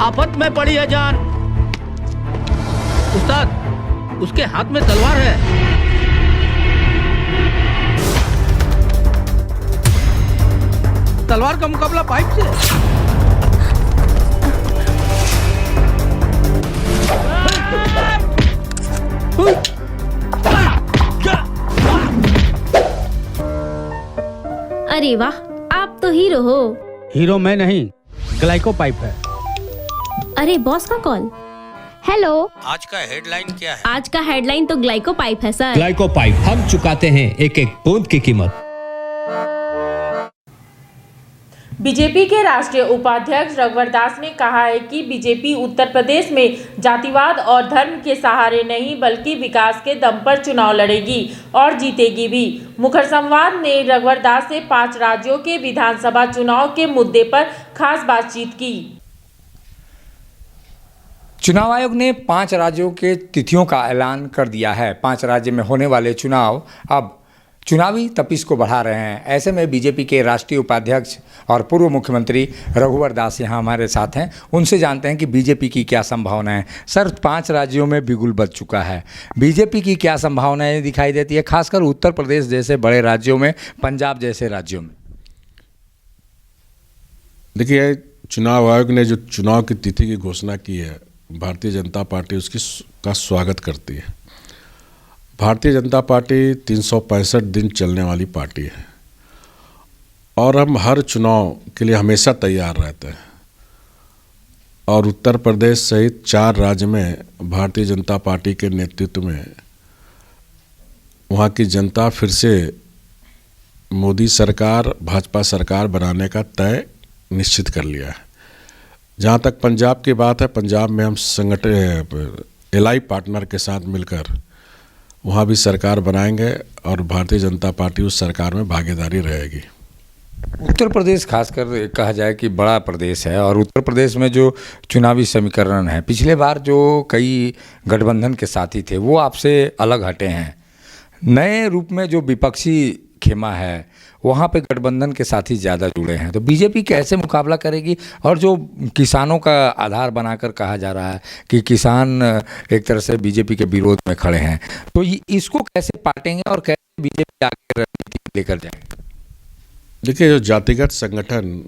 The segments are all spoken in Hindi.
आफत में पड़ी है जान। उस्ताद, उसके हाथ में तलवार है। तलवार का मुकाबला पाइप से। अरे वाह, आप तो हीरो हो। हीरो मैं नहीं, ग्लाइको पाइप है। अरे बॉस का कॉल। हेलो, आज का हेडलाइन क्या है? आज का हेडलाइन तो ग्लाइको पाइप है सर। ग्लाइको पाइप, हम चुकाते हैं एक एक बूंद की कीमत। बीजेपी के राष्ट्रीय उपाध्यक्ष रघुवर दास ने कहा है कि बीजेपी उत्तर प्रदेश में जातिवाद और धर्म के सहारे नहीं बल्कि विकास के दम पर चुनाव लड़ेगी और जीतेगी भी। मुखर संवाद ने रघुवर दास से 5 राज्यों के विधानसभा चुनाव के मुद्दे पर खास बातचीत की। चुनाव आयोग ने 5 राज्यों के तिथियों का ऐलान कर दिया है। 5 राज्य में होने वाले चुनाव अब चुनावी तपिश को बढ़ा रहे हैं। ऐसे में बीजेपी के राष्ट्रीय उपाध्यक्ष और पूर्व मुख्यमंत्री रघुवर दास यहाँ हमारे साथ हैं। उनसे जानते हैं कि बीजेपी की क्या संभावनाएं। सर, 5 राज्यों में बिगुल बज चुका है, बीजेपी की क्या संभावनाएं दिखाई देती है, खासकर उत्तर प्रदेश जैसे बड़े राज्यों में, पंजाब जैसे राज्यों में? देखिए, चुनाव आयोग ने जो चुनाव की तिथि की घोषणा की है, भारतीय जनता पार्टी उसकी का स्वागत करती है। भारतीय जनता पार्टी 365 दिन चलने वाली पार्टी है और हम हर चुनाव के लिए हमेशा तैयार रहते हैं। और उत्तर प्रदेश सहित 4 राज्य में भारतीय जनता पार्टी के नेतृत्व में वहाँ की जनता फिर से मोदी सरकार, भाजपा सरकार बनाने का तय निश्चित कर लिया है। जहाँ तक पंजाब की बात है, पंजाब में हम संगठन एलाई पार्टनर के साथ मिलकर वहाँ भी सरकार बनाएंगे और भारतीय जनता पार्टी उस सरकार में भागीदारी रहेगी। उत्तर प्रदेश खासकर कहा जाए कि बड़ा प्रदेश है और उत्तर प्रदेश में जो चुनावी समीकरण है, पिछले बार जो कई गठबंधन के साथी थे वो आपसे अलग हटे हैं। नए रूप में जो विपक्षी खेमा है वहाँ पे गठबंधन के साथी ज़्यादा जुड़े हैं, तो बीजेपी कैसे मुकाबला करेगी? और जो किसानों का आधार बनाकर कहा जा रहा है कि किसान एक तरह से बीजेपी के विरोध में खड़े हैं, तो इसको कैसे पाटेंगे और कैसे बीजेपी आगे रणनीति लेकर जाएगी? देखिए, जो जातिगत संगठन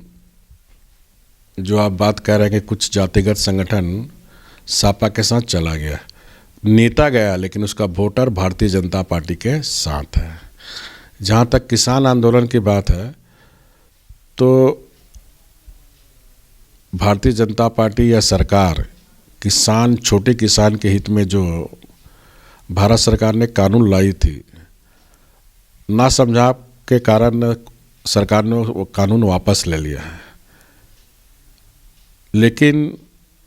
जो आप बात कर रहे हैं कि कुछ जातिगत संगठन सपा के साथ चला गया, नेता गया लेकिन उसका वोटर भारतीय जनता पार्टी के साथ है। जहाँ तक किसान आंदोलन की बात है तो भारतीय जनता पार्टी या सरकार किसान, छोटे किसान के हित में जो भारत सरकार ने कानून लाई थी, ना समझा के कारण सरकार ने वो कानून वापस ले लिया है। लेकिन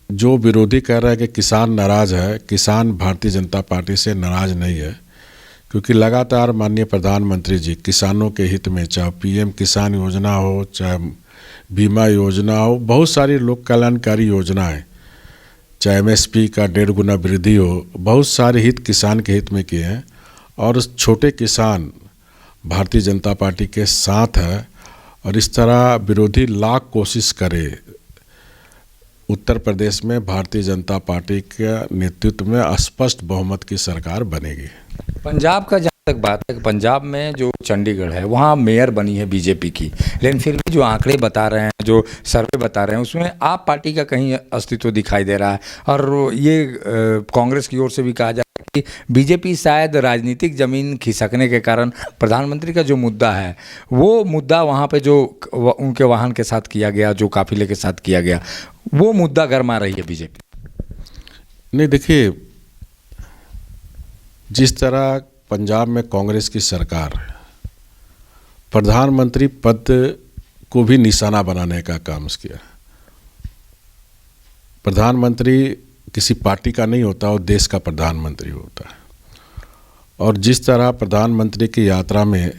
जो विरोधी कह रहा है कि किसान नाराज है, किसान भारतीय जनता पार्टी से नाराज नहीं है, क्योंकि लगातार माननीय प्रधानमंत्री जी किसानों के हित में, चाहे पीएम किसान योजना हो, चाहे बीमा योजना हो, बहुत सारी लोक कल्याणकारी योजनाएं, चाहे एमएसपी का 1.5 गुना वृद्धि हो, बहुत सारे हित किसान के हित में किए हैं और छोटे किसान भारतीय जनता पार्टी के साथ है। और इस तरह विरोधी लाख कोशिश करे, उत्तर प्रदेश में भारतीय जनता पार्टी के नेतृत्व में स्पष्ट बहुमत की सरकार बनेगी। पंजाब का जहाँ तक बात है, पंजाब में जो चंडीगढ़ है वहाँ मेयर बनी है बीजेपी की, लेकिन फिर भी जो आंकड़े बता रहे हैं, जो सर्वे बता रहे हैं, उसमें आप पार्टी का कहीं अस्तित्व दिखाई दे रहा है। और ये कांग्रेस की ओर से भी कहा जा रहा है कि बीजेपी शायद राजनीतिक जमीन खिसकने के कारण प्रधानमंत्री का जो मुद्दा है वो मुद्दा वहाँ पे जो उनके वाहन के साथ किया गया, जो काफिले के साथ किया गया, वो मुद्दा गरमा रही है बीजेपी। नहीं, देखिए, जिस तरह पंजाब में कांग्रेस की सरकार प्रधानमंत्री पद को भी निशाना बनाने का काम किया। प्रधानमंत्री किसी पार्टी का नहीं होता, वो देश का प्रधानमंत्री होता है। और जिस तरह प्रधानमंत्री की यात्रा में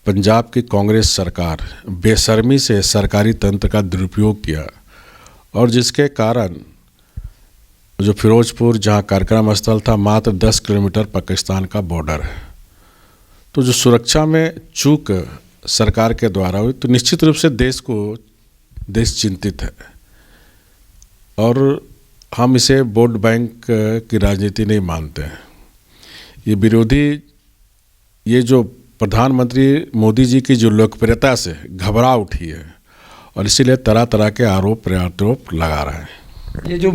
पंजाब की कांग्रेस सरकार बेशर्मी से सरकारी तंत्र का दुरुपयोग किया और जिसके कारण जो फिरोजपुर, जहाँ कार्यक्रम स्थल था, मात्र 10 किलोमीटर पाकिस्तान का बॉर्डर है, तो जो सुरक्षा में चूक सरकार के द्वारा हुई, तो निश्चित रूप से देश चिंतित है। और हम इसे वोट बैंक की राजनीति नहीं मानते हैं। ये विरोधी, ये जो प्रधानमंत्री मोदी जी की जो लोकप्रियता से घबरा उठी है और इसीलिए तरह तरह के आरोप प्रत्यारोप लगा रहे हैं। ये जो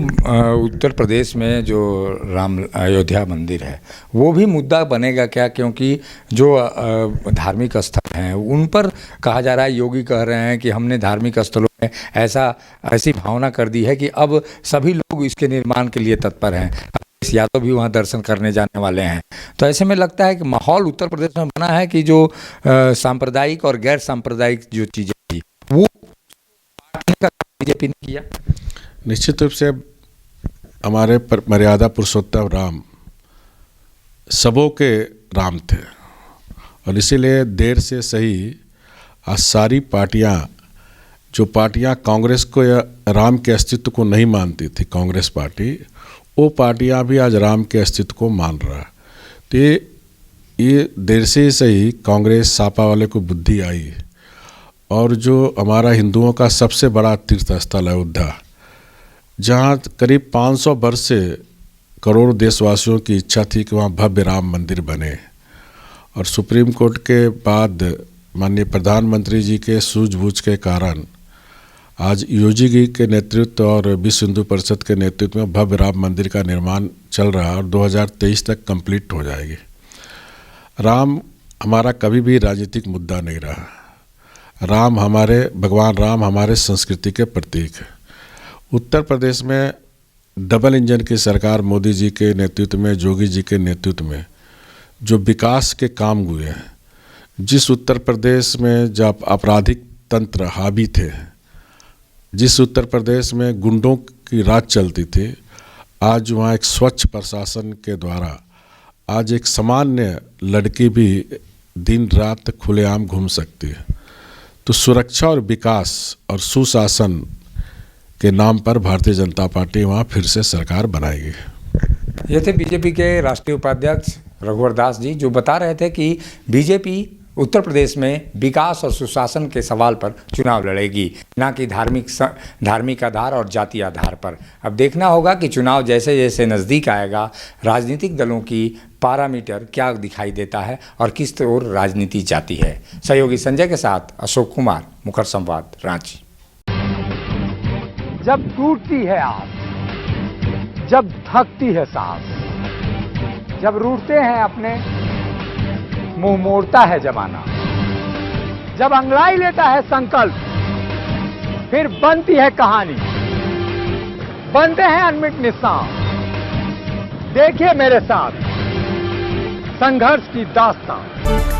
उत्तर प्रदेश में जो राम अयोध्या मंदिर है वो भी मुद्दा बनेगा क्या? क्योंकि जो धार्मिक स्थल हैं उन पर कहा जा रहा है, योगी कह रहे हैं कि हमने धार्मिक स्थलों में ऐसी भावना कर दी है कि अब सभी लोग इसके निर्माण के लिए तत्पर हैं, यादव भी वहाँ दर्शन करने जाने वाले हैं। तो ऐसे में लगता है कि माहौल उत्तर प्रदेश में बना है कि जो सांप्रदायिक और गैर सांप्रदायिक जो चीज़ें थी वो बीजेपी ने किया। निश्चित रूप से हमारे मर्यादा पुरुषोत्तम राम सबों के राम थे और इसीलिए देर से सही आज सारी पार्टियां, जो पार्टियां कांग्रेस को या राम के अस्तित्व को नहीं मानती थी, कांग्रेस पार्टी, वो पार्टियां भी आज राम के अस्तित्व को मान रहा है। तो ये देर से सही कांग्रेस सापा वाले को बुद्धि आई और जो हमारा हिंदुओं का सबसे बड़ा तीर्थ स्थल अयोध्या, जहाँ करीब 500 वर्ष से करोड़ों देशवासियों की इच्छा थी कि वहाँ भव्य राम मंदिर बने, और सुप्रीम कोर्ट के बाद माननीय प्रधानमंत्री जी के सूझबूझ के कारण आज योगी जी के नेतृत्व और विश्व हिंदू परिषद के नेतृत्व में भव्य राम मंदिर का निर्माण चल रहा है और 2023 तक कंप्लीट हो जाएगी। राम हमारा कभी भी राजनीतिक मुद्दा नहीं रहा। भगवान राम हमारे संस्कृति के प्रतीक है। उत्तर प्रदेश में डबल इंजन की सरकार मोदी जी के नेतृत्व में, योगी जी के नेतृत्व में जो विकास के काम हुए हैं, जिस उत्तर प्रदेश में जब आपराधिक तंत्र हावी थे, जिस उत्तर प्रदेश में गुंडों की राज चलती थी, आज वहाँ एक स्वच्छ प्रशासन के द्वारा आज एक सामान्य लड़की भी दिन रात खुलेआम घूम सकती है। तो सुरक्षा और विकास और सुशासन के नाम पर भारतीय जनता पार्टी वहाँ फिर से सरकार बनाएगी। ये थे बीजेपी के राष्ट्रीय उपाध्यक्ष रघुवर दास जी, जो बता रहे थे कि बीजेपी उत्तर प्रदेश में विकास और सुशासन के सवाल पर चुनाव लड़ेगी, ना कि धार्मिक आधार और जाति आधार पर। अब देखना होगा कि चुनाव जैसे जैसे नज़दीक आएगा राजनीतिक दलों की पैरामीटर क्या दिखाई देता है और किस ओर राजनीति जाती है। सहयोगी संजय के साथ अशोक कुमार, मुखर संवाद, रांची। जब टूटती है आस, जब थकती है सांस, जब रूठते हैं अपने, मुंह मोड़ता है जमाना, जब अंगड़ाई लेता है संकल्प, फिर बनती है कहानी, बनते हैं अनमिट निशान। देखिए मेरे साथ संघर्ष की दास्तान।